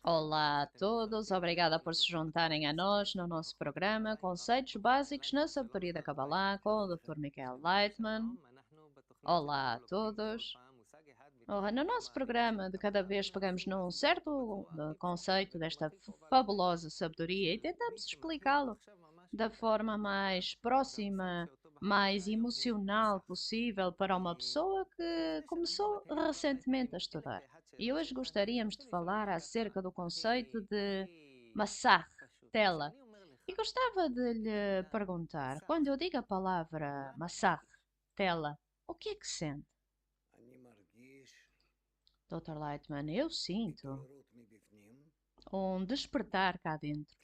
Olá a todos, obrigada por se juntarem a nós no nosso programa Conceitos Básicos na Sabedoria da Kabbalah com o Dr. Michael Leitman. Olá a todos. Ora, no nosso programa, de cada vez pegamos num certo conceito desta fabulosa sabedoria e tentamos explicá-lo da forma mais próxima, mais emocional possível para uma pessoa que começou recentemente a estudar. E hoje gostaríamos de falar acerca do conceito de massach, tela. E gostava de lhe perguntar, quando eu digo a palavra massach, tela, o que é que sente? Dr. Lightman, eu sinto um despertar cá dentro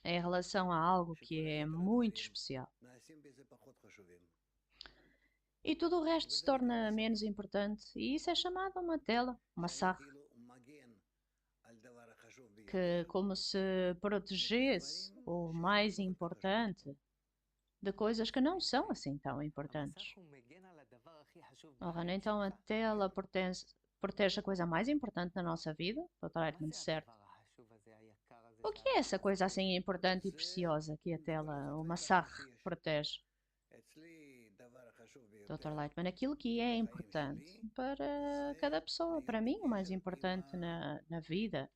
em relação a algo que é muito especial. E tudo o resto se torna menos importante, e isso é chamado uma tela, uma sarra, que como se protegesse o mais importante de coisas que não são assim tão importantes. Ora, então a tela protege a coisa mais importante na nossa vida, totalmente certo. O que é essa coisa assim importante e preciosa que a tela, o massar, protege? Dr. Lightman, aquilo que é importante para cada pessoa, para mim, o mais importante na vida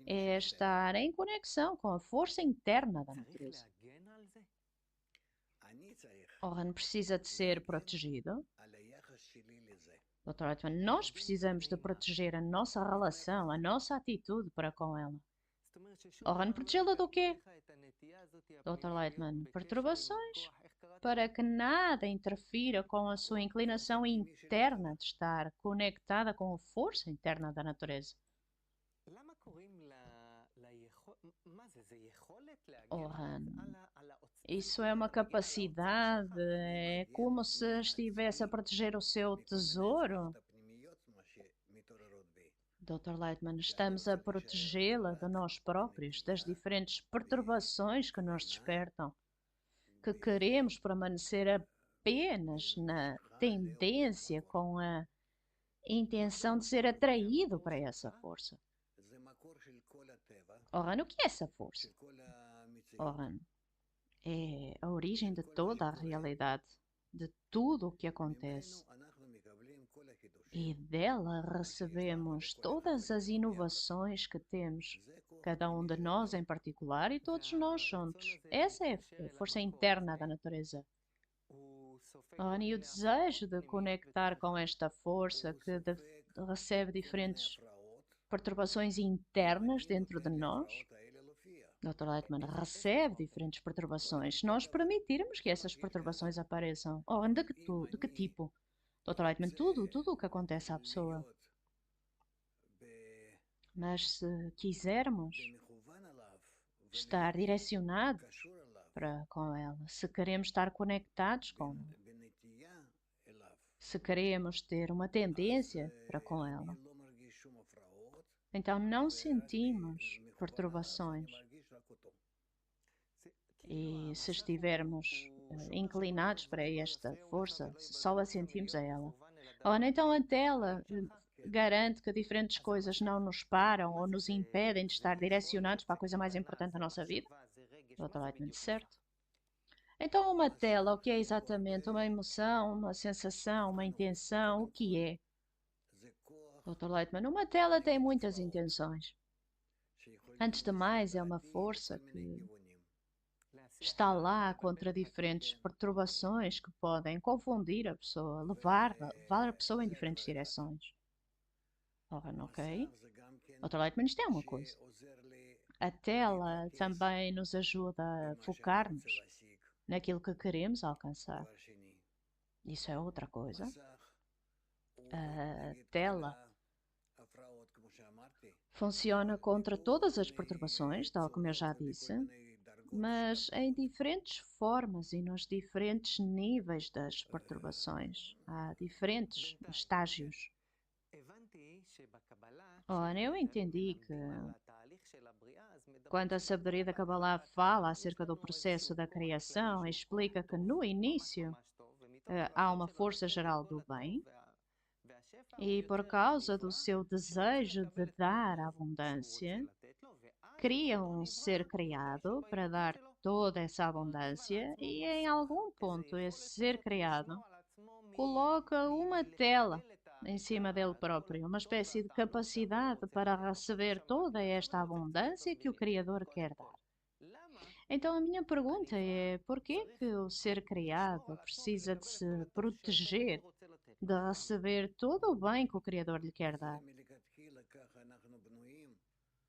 é estar em conexão com a força interna da natureza. O RAN precisa de ser protegido. Dr. Lightman, nós precisamos de proteger a nossa relação, a nossa atitude para com ela. O RAN protegê-la do quê? Dr. Lightman, perturbações para que nada interfira com a sua inclinação interna de estar conectada com a força interna da natureza. Oh, Han, isso é uma capacidade, é como se estivesse a proteger o seu tesouro. Dr. Lightman, estamos a protegê-la de nós próprios, das diferentes perturbações que nos despertam, que queremos permanecer apenas na tendência com a intenção de ser atraído para essa força. Oran, o que é essa força? Oran, é a origem de toda a realidade, de tudo o que acontece. E dela recebemos todas as inovações que temos, cada um de nós em particular e todos nós juntos. Essa é a força interna da natureza. E o desejo de conectar com esta força que recebe diferentes perturbações internas dentro de nós. Dr. Lightman recebe diferentes perturbações. Se nós permitirmos que essas perturbações apareçam, de que tipo? Dr. Lightman, tudo o que acontece à pessoa. Mas se quisermos estar direcionados com ela, se queremos estar conectados com ela, se queremos ter uma tendência para com ela, então não sentimos perturbações. E se estivermos inclinados para esta força, só a sentimos a ela. Ora, então a tela garante que diferentes coisas não nos param ou nos impedem de estar direcionados para a coisa mais importante da nossa vida? Dr. Lightman, certo. Então uma tela, o que é exatamente? Uma emoção, uma sensação, uma intenção, o que é? Dr. Lightman, uma tela tem muitas intenções. Antes de mais, é uma força que está lá contra diferentes perturbações que podem confundir a pessoa, levar a pessoa em diferentes direções. Ora, ok. Dr. Lightman, isto é uma coisa. A tela também nos ajuda a focar-nos naquilo que queremos alcançar. Isso é outra coisa. A tela funciona contra todas as perturbações, tal como eu já disse, mas em diferentes formas e nos diferentes níveis das perturbações. Há diferentes estágios. Ora, eu entendi que quando a sabedoria da Kabbalah fala acerca do processo da criação, explica que no início há uma força geral do bem E por causa do seu desejo de dar abundância, cria um ser criado para dar toda essa abundância, e em algum ponto esse ser criado coloca uma tela em cima dele próprio, uma espécie de capacidade para receber toda esta abundância que o Criador quer dar. Então a minha pergunta é: por que que o ser criado precisa de se proteger de receber todo o bem que o Criador lhe quer dar?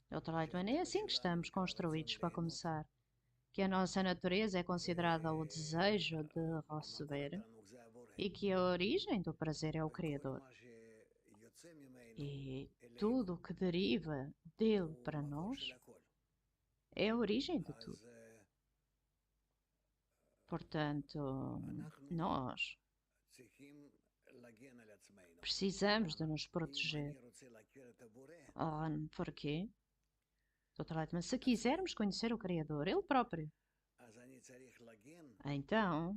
Dr. Lightman, é assim que estamos construídos para começar, que a nossa natureza é considerada o desejo de receber e que a origem do prazer é o Criador. E tudo o que deriva dele para nós é a origem de tudo. Portanto, nós precisamos de nos proteger. Porquê? Dr. Lightman, se quisermos conhecer o Criador, Ele próprio, então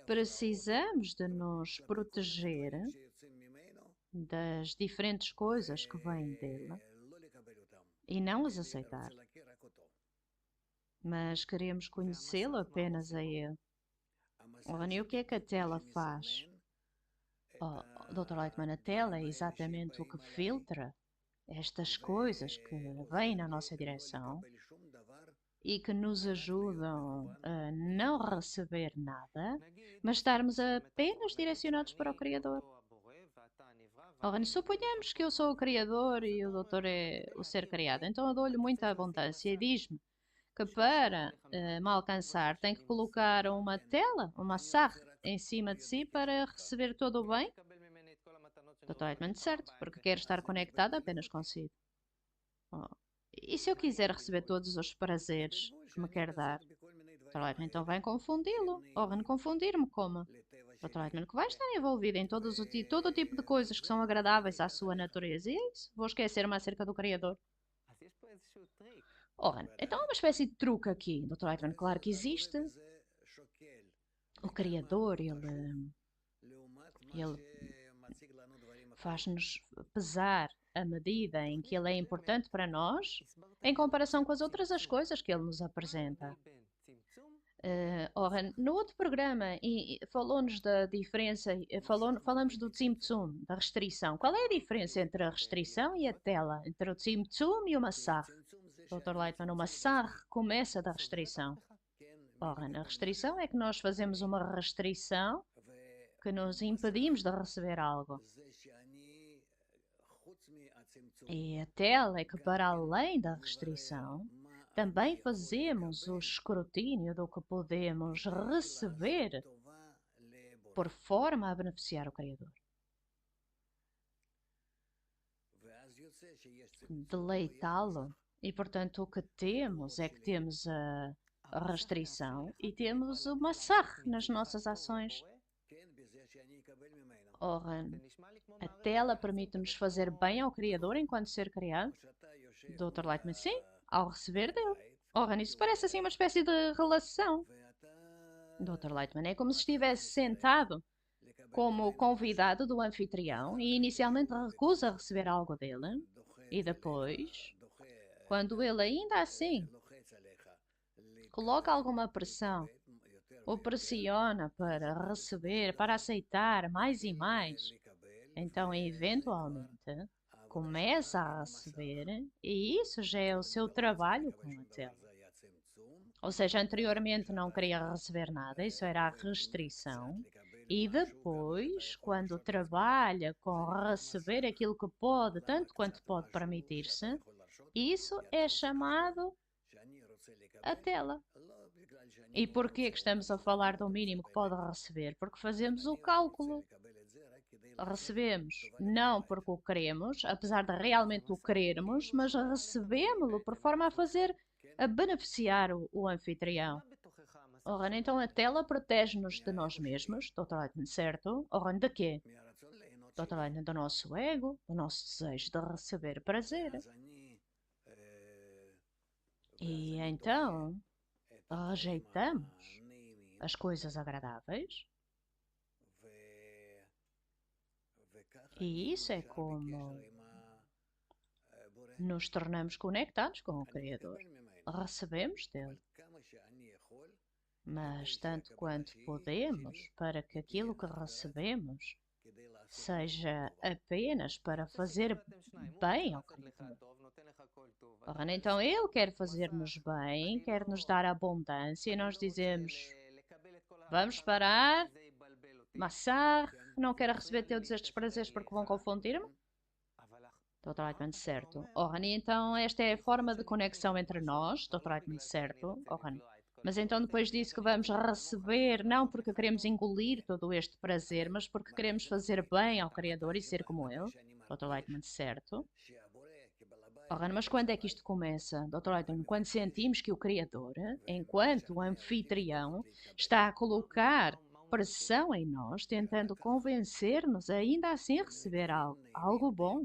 precisamos de nos proteger das diferentes coisas que vêm dele e não as aceitar, mas queremos conhecê-lo apenas a ele. Ora, e o que é que a tela faz? Oh, Dr. Lightman, a tela é exatamente o que filtra estas coisas que vêm na nossa direção e que nos ajudam a não receber nada, mas estarmos apenas direcionados para o Criador. Ora, suponhamos que eu sou o Criador e o Doutor é o ser criado, então eu dou-lhe muita abundância e diz-me que para me alcançar tem que colocar uma tela, uma sarre, em cima de si para receber todo o bem. Dr. Lightman, certo, porque quer estar conectado apenas consigo. Oh. E se eu quiser receber todos os prazeres que me quer dar? Dr. Lightman, então vai confundi-lo. Ou vai confundir-me como? Dr. Lightman, que vai estar envolvido em todo o tipo de coisas que são agradáveis à sua natureza. E é isso. Vou esquecer-me acerca do Criador. Ora, então há uma espécie de truque aqui, Dr. Lightman. Claro que existe. O Criador, ele faz-nos pesar a medida em que ele é importante para nós em comparação com as outras as coisas que ele nos apresenta. Ora, no outro programa falou-nos da diferença, falamos do Tzimtzum, da restrição. Qual é a diferença entre a restrição e a tela? Entre o Tzimtzum e o Massar? Dr. Lightman, o Massar começa da restrição. Ora, na restrição é que nós fazemos uma restrição que nos impedimos de receber algo. E a tela é que, para além da restrição, também fazemos o escrutínio do que podemos receber por forma a beneficiar o Criador. Deleitá-lo. E, portanto, o que temos é que temos a restrição e temos o massacre nas nossas ações. Ora, a tela permite-nos fazer bem ao Criador enquanto ser criado? Dr. Lightman, sim, ao receber dele. Ora, isso parece assim uma espécie de relação. Dr. Lightman, é como se estivesse sentado como convidado do anfitrião e inicialmente recusa receber algo dele e depois, quando ele ainda assim coloca alguma pressão, o pressiona para receber, para aceitar mais e mais, então eventualmente começa a receber e isso já é o seu trabalho com a tela. Ou seja, anteriormente não queria receber nada, isso era a restrição. E depois, quando trabalha com receber aquilo que pode, tanto quanto pode permitir-se, isso é chamado a tela. E porquê que estamos a falar do mínimo que pode receber? Porque fazemos o cálculo. Recebemos não porque o queremos, apesar de realmente o querermos, mas recebemos-lo por forma a beneficiar o anfitrião. Ora, então a tela protege-nos de nós mesmos, Dr. Lightman, certo? Ora, de quê? Dr. Lightman, do nosso ego, do nosso desejo de receber prazer. E então rejeitamos as coisas agradáveis E isso é como nos tornamos conectados com o Criador. Recebemos dele, mas tanto quanto podemos, para que aquilo que recebemos seja apenas para fazer bem ao Criador. Ora, então Ele quer fazer-nos bem, quer nos dar abundância, e nós dizemos: vamos parar, massar, não quero receber todos estes prazeres porque vão confundir-me. Dr. Lightman, certo. Oran, e então esta é a forma de conexão entre nós, Dr. Lightman, certo. Oran. Mas então depois disso que vamos receber, não porque queremos engolir todo este prazer, mas porque queremos fazer bem ao Criador e ser como Ele. Dr. Lightman, certo. Oran, mas quando é que isto começa, Dr. Lightman? Quando sentimos que o Criador, enquanto anfitrião, está a colocar pressão em nós, tentando convencer-nos a ainda assim receber algo bom.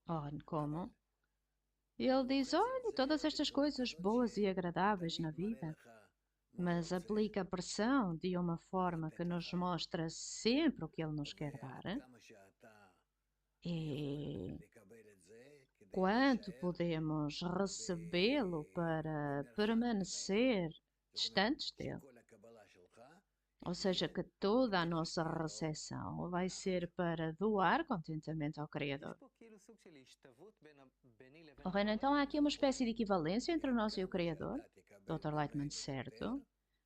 Oran, como? Ele diz: olha, todas estas coisas boas e agradáveis na vida, mas aplica pressão de uma forma que nos mostra sempre o que ele nos quer dar. E quanto podemos recebê-lo para permanecer distantes dele? Ou seja, que toda a nossa recepção vai ser para doar contentamento ao Criador. Reina, então há aqui uma espécie de equivalência entre nós e o Criador? Dr. Lightman, certo.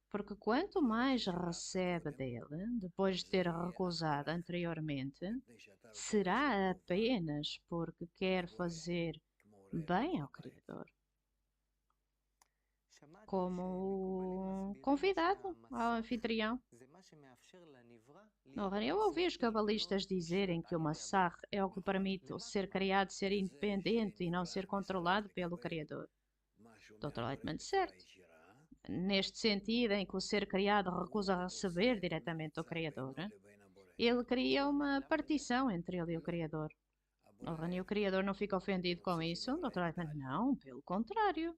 Porque quanto mais recebe dele, depois de ter recusado anteriormente, será apenas porque quer fazer bem ao Criador. Como convidado ao anfitrião. Ora, eu ouvi os cabalistas dizerem que o massar é o que permite o ser criado ser independente e não ser controlado pelo Criador. Dr. Lightman, certo. Neste sentido em que o ser criado recusa receber diretamente do Criador, ele cria uma partição entre ele e o Criador. Ora, e o Criador não fica ofendido com isso? Dr. Lightman, não, pelo contrário.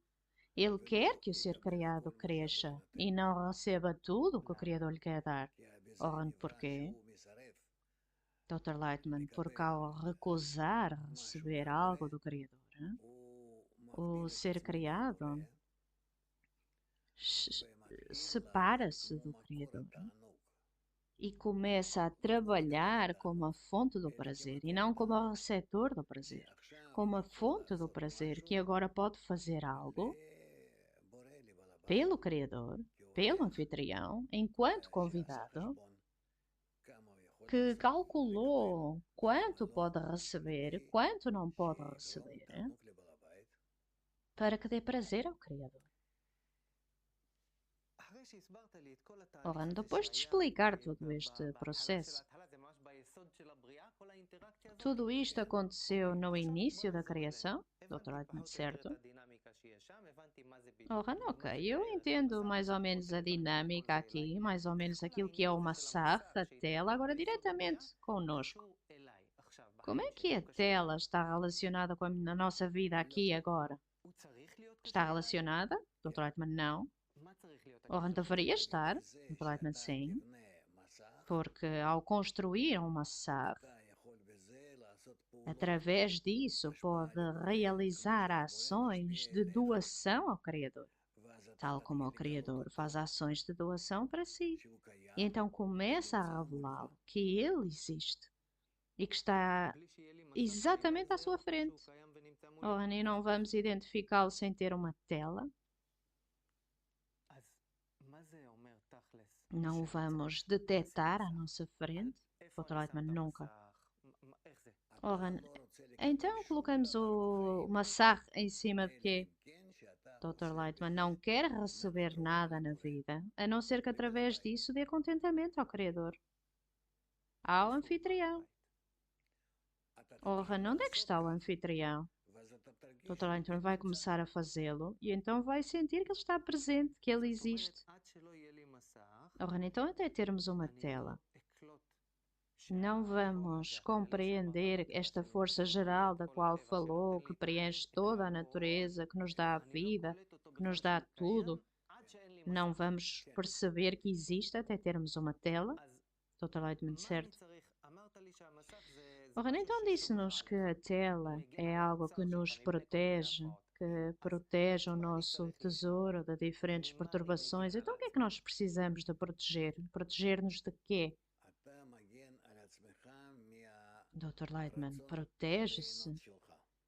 Ele quer que o ser criado cresça e não receba tudo o que o Criador lhe quer dar. Ora, porquê? Dr. Lightman, porque ao recusar receber algo do Criador, o ser criado separa-se do Criador e começa a trabalhar como a fonte do prazer e não como o receptor do prazer, como a fonte do prazer que agora pode fazer algo pelo Criador, pelo anfitrião, enquanto convidado, que calculou quanto pode receber, quanto não pode receber, para que dê prazer ao Criador. Ora, depois de explicar todo este processo, tudo isto aconteceu no início da criação, Dr. Lightman, certo? Ora, ok, eu entendo mais ou menos a dinâmica aqui, mais ou menos aquilo que é o massar, a tela, agora diretamente connosco. Como é que a tela está relacionada com a nossa vida aqui e agora? Está relacionada? Dr. Lightman, não. Ora, deveria estar, Dr. Lightman, sim. Porque ao construir um massar, através disso pode realizar ações de doação ao Criador, tal como o Criador faz ações de doação para si. E então começa a revelá-lo que ele existe e que está exatamente à sua frente. Ora, e não vamos identificá-lo sem ter uma tela? Não o vamos detectar à nossa frente? Dr. Lightman, nunca. Ora, então colocamos o massar em cima de quê? Dr. Lightman não quer receber nada na vida, a não ser que através disso dê contentamento ao Criador, ao anfitrião. Ora, onde é que está o anfitrião? Dr. Lightman vai começar a fazê-lo e então vai sentir que ele está presente, que ele existe. Ora, então até termos uma tela, não vamos compreender esta força geral da qual falou, que preenche toda a natureza, que nos dá a vida, que nos dá tudo. Não vamos perceber que existe até termos uma tela. Dr. Lightman, certo? Ora, então disse-nos que a tela é algo que nos protege, que protege o nosso tesouro de diferentes perturbações. Então o que é que nós precisamos de proteger? Proteger-nos de quê? Dr. Lightman protege-se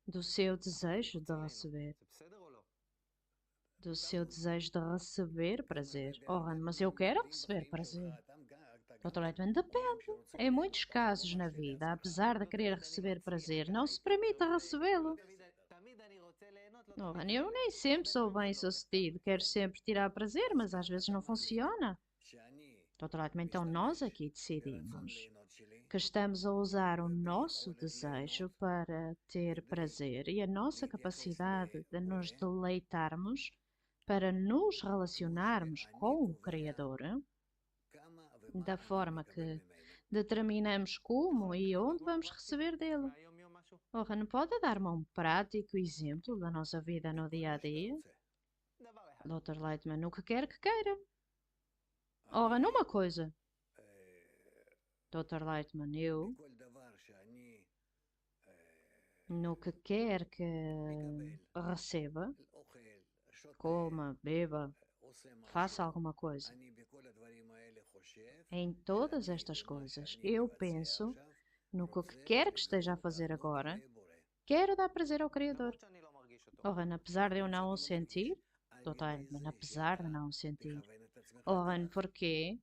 do seu desejo de receber, do seu desejo de receber prazer. Ora, mas eu quero receber prazer. Dr. Lightman, depende. Em muitos casos na vida, apesar de querer receber prazer, não se permite recebê-lo. Ora, eu nem sempre sou bem-sucedido, quero sempre tirar prazer, mas às vezes não funciona. Dr. Lightman, então nós aqui decidimos que estamos a usar o nosso desejo para ter prazer e a nossa capacidade de nos deleitarmos para nos relacionarmos com o Criador, da forma que determinamos como e onde vamos receber dele. Ora, não pode dar-me um prático exemplo da nossa vida no dia a dia? Dr. Lightman, o que quer que queira. Ora, numa coisa. Dr. Lightman, eu, no que quer que receba, coma, beba, faça alguma coisa. Em todas estas coisas, eu penso no que quer que esteja a fazer agora, quero dar prazer ao Criador. Ora, apesar de eu não o sentir, Dr. Lightman, apesar de não o sentir. Ora, porquê?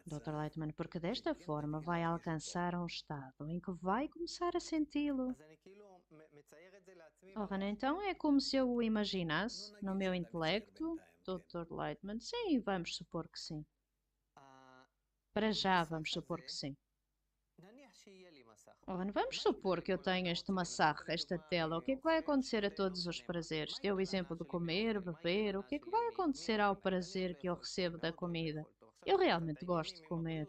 Dr. Lightman, porque desta forma vai alcançar um estado em que vai começar a senti-lo. Ora, então é como se eu o imaginasse no meu intelecto, Dr. Lightman. Sim, vamos supor que sim. Para já vamos supor que sim. Ora, vamos supor que eu tenho este massacre, esta tela. O que é que vai acontecer a todos os prazeres? Deu o exemplo de comer, beber. O que é que vai acontecer ao prazer que eu recebo da comida? Eu realmente gosto de comer.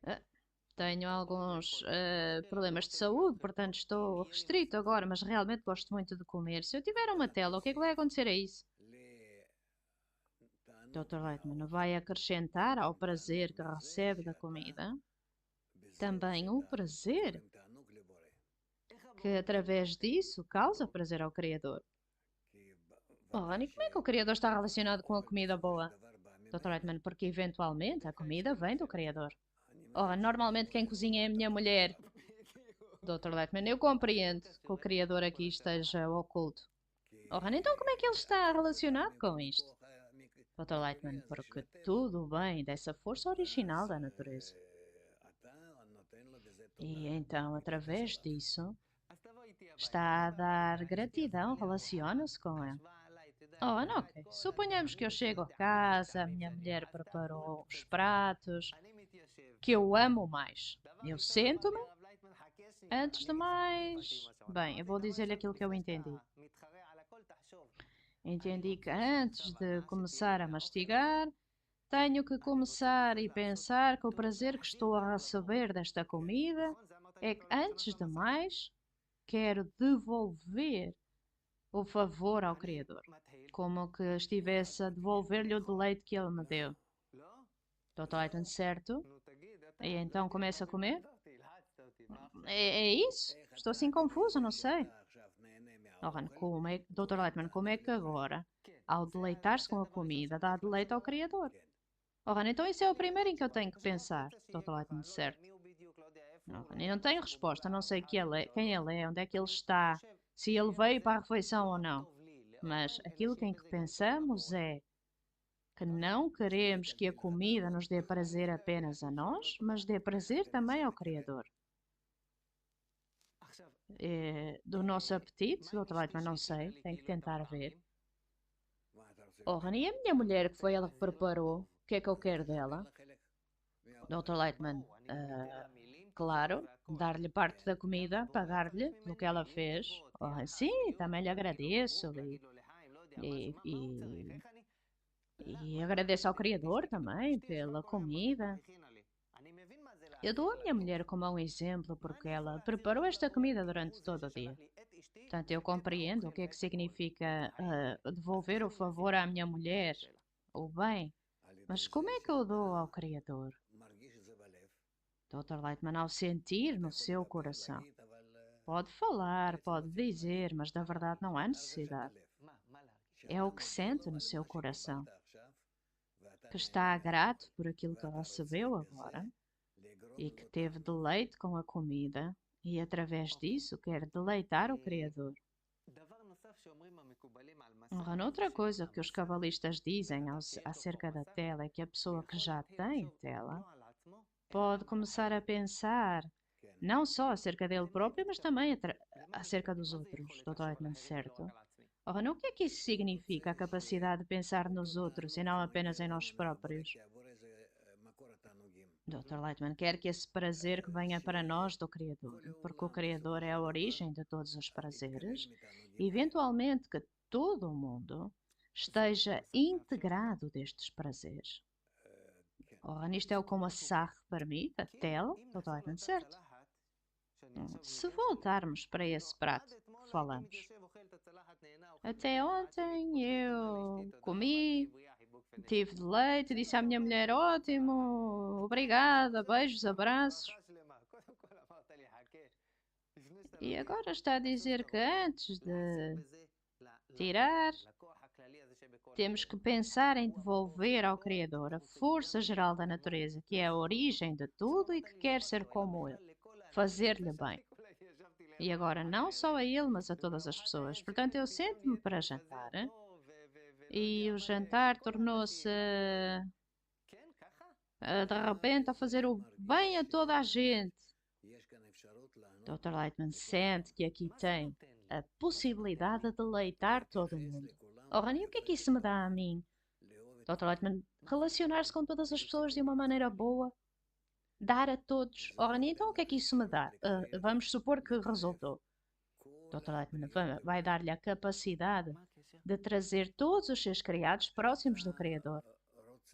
Ah, tenho alguns problemas de saúde, portanto estou restrito agora, mas realmente gosto muito de comer. Se eu tiver uma tela, o que é que vai acontecer a isso? Dr. Lightman vai acrescentar ao prazer que recebe da comida também um prazer que através disso causa prazer ao Criador. Oh, e como é que o Criador está relacionado com a comida boa? Dr. Lightman, porque eventualmente a comida vem do Criador. Oh, normalmente quem cozinha é a minha mulher. Dr. Lightman, eu compreendo que o Criador aqui esteja oculto. Oh, então como é que ele está relacionado com isto? Dr. Lightman, porque tudo vem dessa força original da natureza. E então, através disso, está a dar gratidão, relaciona-se com ele. Oh, não, ok. Suponhamos que eu chego a casa, a minha mulher preparou os pratos, que eu amo mais. Eu sento-me, antes de mais. Bem, eu vou dizer-lhe aquilo que eu entendi. Entendi que antes de começar a mastigar, tenho que começar e pensar que o prazer que estou a receber desta comida é que, antes de mais, quero devolver o favor ao Criador, como que estivesse a devolver-lhe o deleite que ele me deu. Dr. Lighton, certo? E então começa a comer? É isso? Estou assim confuso, não sei. Oran, Dr. Lightman, como é que agora, ao deleitar-se com a comida, dá deleite ao Criador? Oran, então isso é o primeiro em que eu tenho que pensar. Dr. Lightman, certo? Oran, eu não tenho resposta, não sei quem ele é, onde é que ele está, se ele veio para a refeição ou não. Mas aquilo que em que pensamos é que não queremos que a comida nos dê prazer apenas a nós, mas dê prazer também ao Criador. Do nosso apetite, Dr. Leitman, não sei, tenho que tentar ver. Oh, Rani, a minha mulher, que foi ela que preparou, o que é que eu quero dela? Dr. Leitman, claro, dar-lhe parte da comida, pagar-lhe pelo que ela fez. Oh, sim, também lhe agradeço e, e, e agradeço ao Criador também pela comida. Eu dou a minha mulher como um exemplo porque ela preparou esta comida durante todo o dia. Portanto, eu compreendo o que é que significa devolver o favor à minha mulher, o bem. Mas como é que eu dou ao Criador? Dr. Lightman, ao sentir no seu coração. Pode falar, pode dizer, mas da verdade não há necessidade. É o que sente no seu coração, que está grato por aquilo que recebeu agora e que teve deleite com a comida e através disso quer deleitar o Criador. Outra coisa que os cabalistas dizem acerca da tela é que a pessoa que já tem tela pode começar a pensar não só acerca dele próprio, mas também acerca dos outros, totalmente certo? Ora, o que é que isso significa, a capacidade de pensar nos outros e não apenas em nós próprios? Dr. Lightman quer que esse prazer que venha para nós do Criador, porque o Criador é a origem de todos os prazeres, e eventualmente que todo o mundo esteja integrado destes prazeres. Ora, nisto é o como a SAR permite, a tela, totalmente certo. Se voltarmos para esse prato que falamos, até ontem eu comi, tive de leite, disse à minha mulher, ótimo, obrigada, beijos, abraços. E agora está a dizer que antes de tirar, temos que pensar em devolver ao Criador a força geral da natureza, que é a origem de tudo e que quer ser como Ele, fazer-lhe bem. E agora não só a ele, mas a todas as pessoas. Portanto, eu sento-me para jantar e o jantar tornou-se de repente a fazer o bem a toda a gente. Dr. Lightman sente que aqui tem a possibilidade de deleitar todo o mundo. Ora, e o que é que isso me dá a mim? Dr. Lightman, relacionar-se com todas as pessoas de uma maneira boa, dar a todos. Ora, então o que é que isso me dá? Vamos supor que resultou. Dr. Lightman vai dar-lhe a capacidade de trazer todos os seus criados próximos do Criador.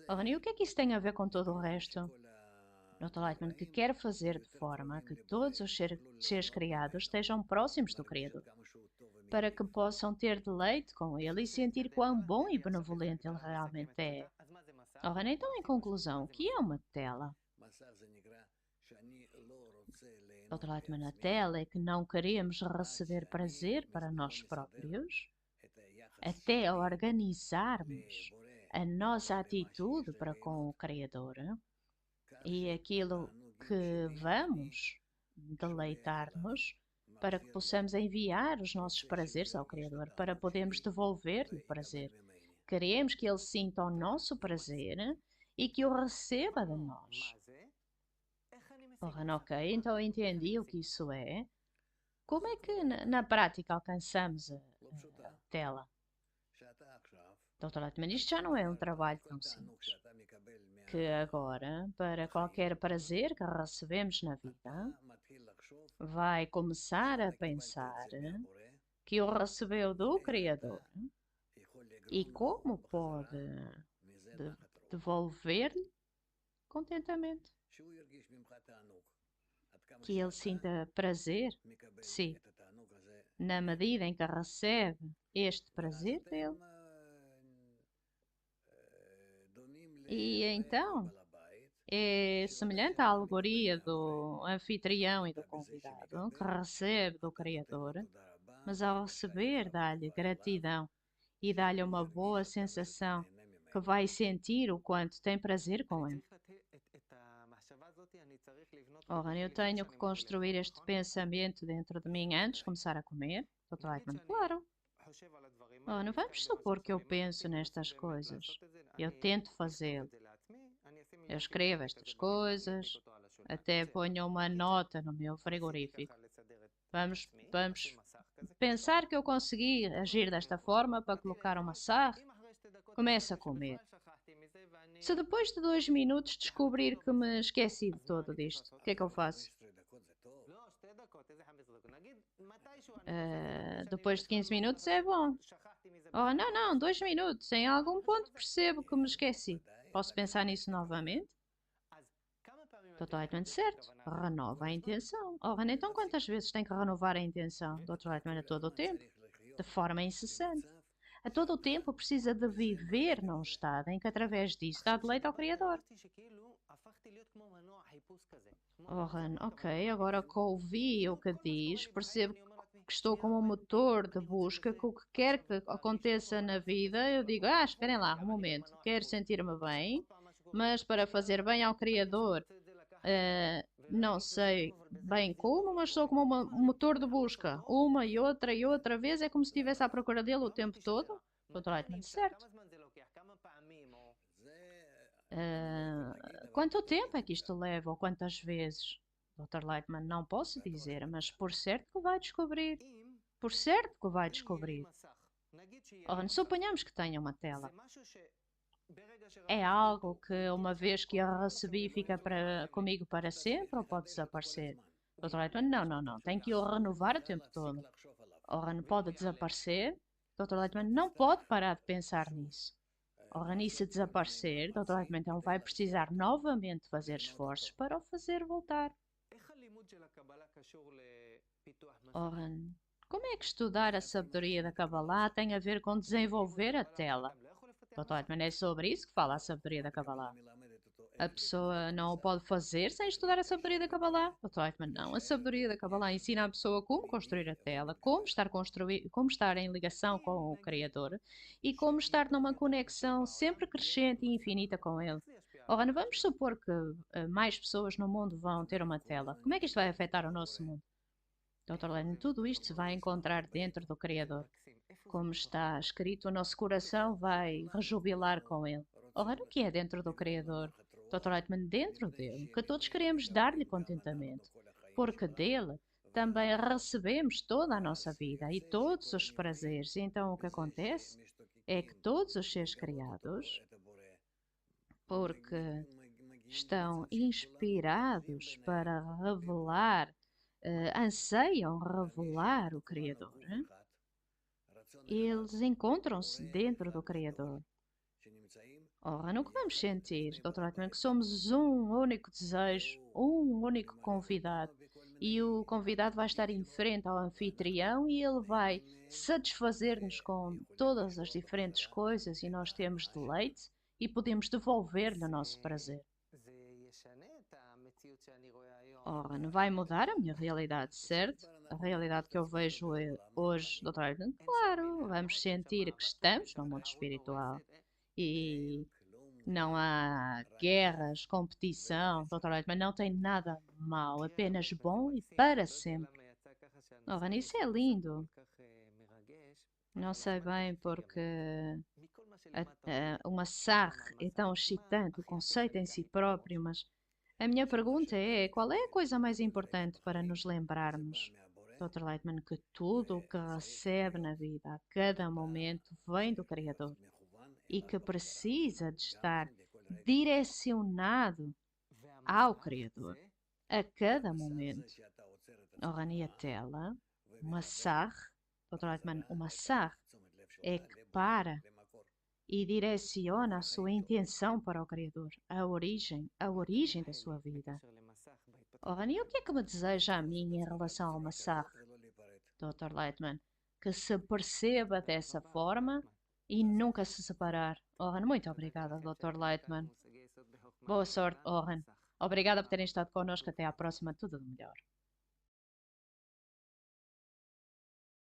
Ora, e o que é que isso tem a ver com todo o resto? Dr. Lightman que quer fazer de forma que todos os seres criados estejam próximos do Criador, para que possam ter deleite com Ele e sentir quão bom e benevolente Ele realmente é. Ora, então, em conclusão, o que é uma tela? Dr. Lightman, a tela é que não queremos receber prazer para nós próprios, até organizarmos a nossa atitude para com o Criador e aquilo que vamos deleitar-nos para que possamos enviar os nossos prazeres ao Criador, para podermos devolver-lhe o prazer. Queremos que Ele sinta o nosso prazer e que o receba de nós. Ok, então eu entendi o que isso é. Como é que na prática alcançamos a tela? Dr. Lightman, isto já não é um trabalho tão simples. Que agora, para qualquer prazer que recebemos na vida, vai começar a pensar que o recebeu do Criador e como pode devolver-lhe contentamento. Que ele sinta prazer de si, na medida em que recebe este prazer dele. E então, é semelhante à alegoria do anfitrião e do convidado, que recebe do Criador, mas ao receber dá-lhe gratidão e dá-lhe uma boa sensação que vai sentir o quanto tem prazer com ele. Ora, eu tenho que construir este pensamento dentro de mim antes de começar a comer? Dr. Lightman, claro. Não vamos supor que eu penso nestas coisas. Eu tento fazê-lo. Eu escrevo estas coisas, até ponho uma nota no meu frigorífico. Vamos pensar que eu consegui agir desta forma para colocar uma sarra. Começo a comer. Se depois de 2 minutos descobrir que me esqueci de todo disto, o que é que eu faço? Depois de 15 minutos é bom. Oh, não, 2 minutos. Em algum ponto percebo que me esqueci. Posso pensar nisso novamente? Dr. certo. Renova a intenção. Oh, então quantas vezes tem que renovar a intenção? Dr. Lightman, a todo o tempo. De forma incessante. A todo o tempo precisa de viver num estado em que através disso dá deleite ao Criador. Oran, ok, agora que ouvi o que diz, percebo que estou como um motor de busca, que o que quer que aconteça na vida, eu digo, esperem lá, um momento, quero sentir-me bem, mas para fazer bem ao Criador, não sei bem como, mas sou como um motor de busca, uma e outra vez, é como se estivesse à procura dele o tempo todo. Dr. Lightman, certo? Quanto tempo é que isto leva ou quantas vezes? Dr. Lightman, não posso dizer, mas por certo que vai descobrir. Por certo que vai descobrir. Ora, suponhamos que tenha uma tela. É algo que uma vez que a recebi fica comigo para sempre ou pode desaparecer? Dr. Lightman, não, não, não. Tem que o renovar o tempo todo. Ora, não pode desaparecer. Dr. Lightman não pode parar de pensar nisso. Ora, nisso desaparecer, Dr. Lightman então vai precisar novamente fazer esforços para o fazer voltar. Ora, como é que estudar a sabedoria da Kabbalah tem a ver com desenvolver a tela? Dr. Lightman, é sobre isso que fala a sabedoria da Kabbalah. A pessoa não o pode fazer sem estudar a sabedoria da Kabbalah. Dr. Lightman, não. A sabedoria da Kabbalah ensina a pessoa como construir a tela, como estar em ligação com o Criador e como estar numa conexão sempre crescente e infinita com Ele. Ora, vamos supor que mais pessoas no mundo vão ter uma tela. Como é que isto vai afetar o nosso mundo? Dr. Lightman, tudo isto se vai encontrar dentro do Criador. Como está escrito, o nosso coração vai rejubilar com Ele. Ora, o que é dentro do Criador? Dr. Lightman, dentro dele, que todos queremos dar-lhe contentamento, porque dele também recebemos toda a nossa vida e todos os prazeres. E então o que acontece é que todos os seres criados, porque estão inspirados para revelar, anseiam revelar o Criador, eles encontram-se dentro do Criador. Ora, no que vamos sentir, Dr. Lightman, que somos um único desejo, um único convidado. E o convidado vai estar em frente ao anfitrião e ele vai satisfazer-nos com todas as diferentes coisas e nós temos deleite e podemos devolver-lhe o nosso prazer. Ora, não vai mudar a minha realidade, certo? A realidade que eu vejo hoje, Dr. Lightman, claro, vamos sentir que estamos no mundo espiritual. E não há guerras, competição, Dr. Lightman, não tem nada mal, apenas bom e para sempre. Ora, isso é lindo. Não sei bem porque uma sarre é tão excitante, o conceito em si próprio, mas a minha pergunta é: qual é a coisa mais importante para nos lembrarmos, Dr. Lightman, que tudo o que recebe na vida, a cada momento, vem do Criador e que precisa de estar direcionado ao Criador a cada momento? Ora, a tela, uma sarre, Dr. Lightman, uma sarre é que para e direciona a sua intenção para o Criador, a origem da sua vida. Ora, e o que é que me deseja a mim em relação ao massacre, Dr. Lightman? Que se perceba dessa forma e nunca se separar. Oran, muito obrigada, Dr. Lightman. Boa sorte, Oran. Obrigada por terem estado connosco. Até à próxima. Tudo de melhor.